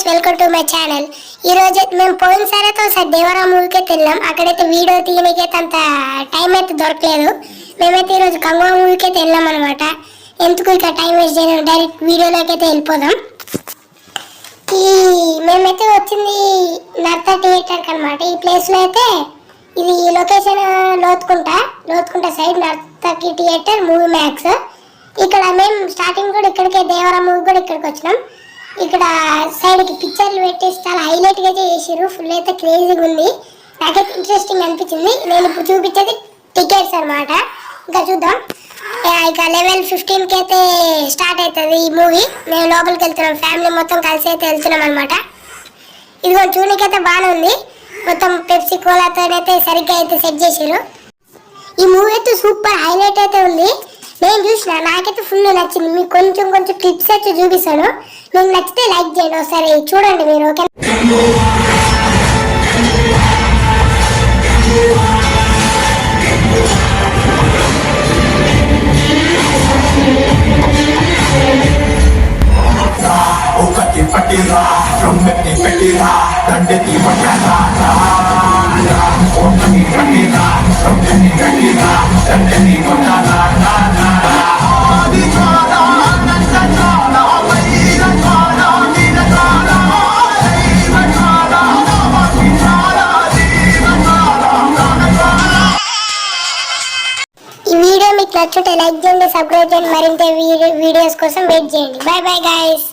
Welcome to my channel. ఈ రోజు మేము పోయినసారి అయితే ఒకసారి దేవరా మూవీకి అయితే వెళ్ళాం. అక్కడైతే వీడియో తీయడానికి అంత టైం అయితే దొరకలేదు. మేమైతే ఈరోజు కంగువా మూవీకి అయితే వెళ్ళాం అనమాట. ఎందుకు ఇక టైం వేస్ట్ చేయడం, డైరెక్ట్ వీడియోలోకి అయితే వెళ్ళిపోదాం. మేమైతే వచ్చింది నర్తా థియేటర్కి అనమాట. ఈ ప్లేస్లో అయితే ఇది location Lothukunta side Narthaki theatre movie max. ఇక్కడ మేము స్టార్టింగ్ కూడా ఇక్కడికే దేవరా మూవీ కూడా ఇక్కడికి వచ్చినాం. ఇక్కడ సైడ్కి పిక్చర్లు పెట్టేసి చాలా హైలైట్గా అయితే చేసారు. ఫుల్ అయితే క్రేజీగా ఉంది. నాకైతే ఇంట్రెస్టింగ్ అనిపించింది. నేను ఇప్పుడు చూపించేది టికెట్స్ అనమాట. ఇంకా చూద్దాం. ఇక లెవెల్ 15కి అయితే స్టార్ట్ అవుతుంది ఈ మూవీ. మేము లోపలికి వెళ్తున్నాం, ఫ్యామిలీ మొత్తం కలిసి అయితే వెళ్తున్నాం అనమాట. ఇదిగో చూడడానికి అయితే బాగానే ఉంది. మొత్తం పెప్సీ కోలాతో అయితే సరిగ్గా అయితే సెట్ చేసారు. ఈ మూవీ అయితే సూపర్ హైలైట్ అయితే ఉంది. నేను చూసిన, నాకైతే ఫుల్ నచ్చింది. మీకు కొంచెం క్లిప్స్ అయితే చూపిస్తాను. మీకు నచ్చితే లైక్ చేయండి, ఒకసారి చూడండి మీరు. ఓకే, ఈ వీడియో మీకు నచ్చుంటే లైక్ చేయండి, సబ్స్క్రైబ్ చేయండి. మరింత వీడియోస్ కోసం వెయిట్ చేయండి. By bye guys.